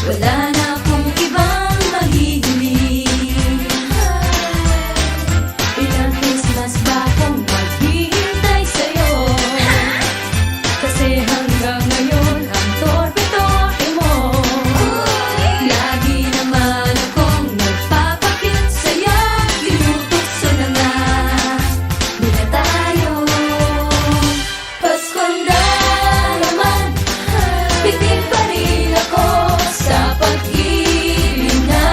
Wala na akong ibang mahihiling. Ilang Christmas ba akong maghihintay sa'yo? Kasi hanggang ngayon ang torpe-torpe mo. Lagi naman akong nagpapakit sa'yo. Tinutokso na nga, di na tayo. Pasko na naman, bitin pa rin ako sa pag-ibig na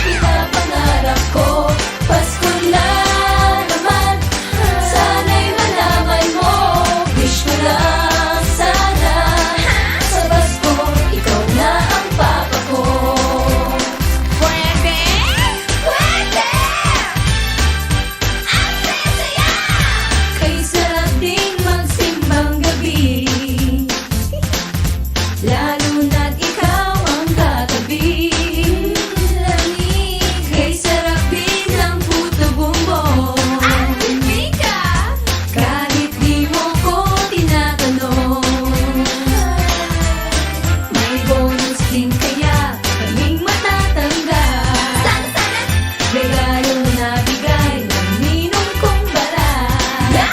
pinapangarap ko. Pasko na naman, sana'y malaman mo. Wish ko lang sana sa Pasko, ikaw na ang papa ko. Pwede? Pwede! Ang saya-saya! Kay sarap ding magsimbang gabi, lalo na't ikaw ang katabi. Kay sarap din ng puto bumbong, Ang bibig ka! kahit di mo ko tinatanong. May bonus din kaya kaming matatanggap. Sana! Regalo na bigay ng ninong kong balat.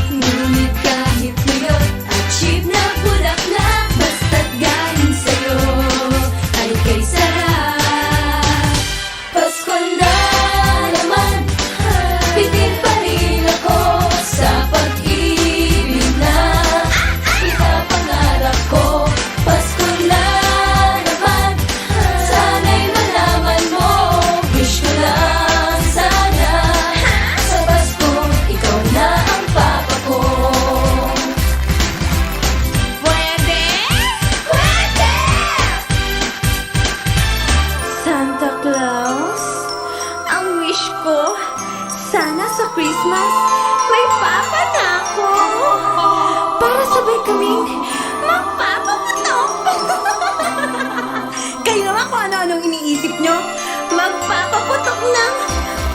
Ngunit kahit ngayon at cheap na bulaklak, basta't galing sa'yo ay kay sarap. Pasko na naman, bitin pa rin ako sa pag-ibig na pinapangarap ko. Pasko na naman, sana'y malaman mo. Wish ko lang sana sa Pasko, ikaw na ang papa ko. Pwede? Pwede! Santa Claus, ang wish ko, sana sa Christmas may papa na ako. Para sabay kaming magpapaputok. Kayo naman kung ano-anong iniisip nyo, magpapaputok ng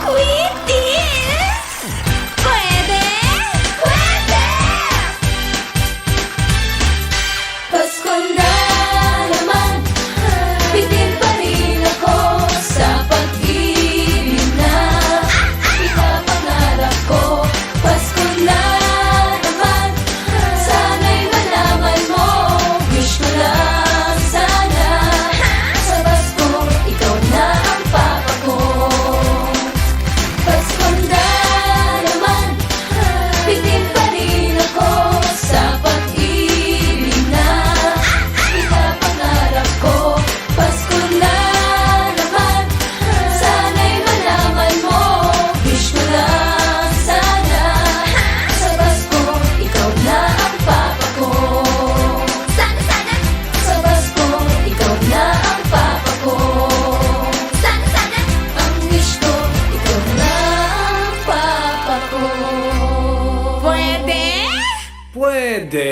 Quitties. Pwede? Pwede! Pasko na naman, bitin pa rin ako sa pag-ibig na pinapangarap ko. Pasko na naman, sana'y malaman mo. Wish ko lang sana sa Pasko, ikaw na ang papa ko. Pasko na naman, bitin pa rin ako sa pag-ibig na pinapangarap ko. Pasko na naman, sana'y malaman mo. Wish ko lang sana sa Pasko, ikaw na ang papa ko. Sana! Sa Pasko, ikaw na ang papa ko. Sana! Ang wish ko, ikaw na ang papa ko. Pwede? Pwede!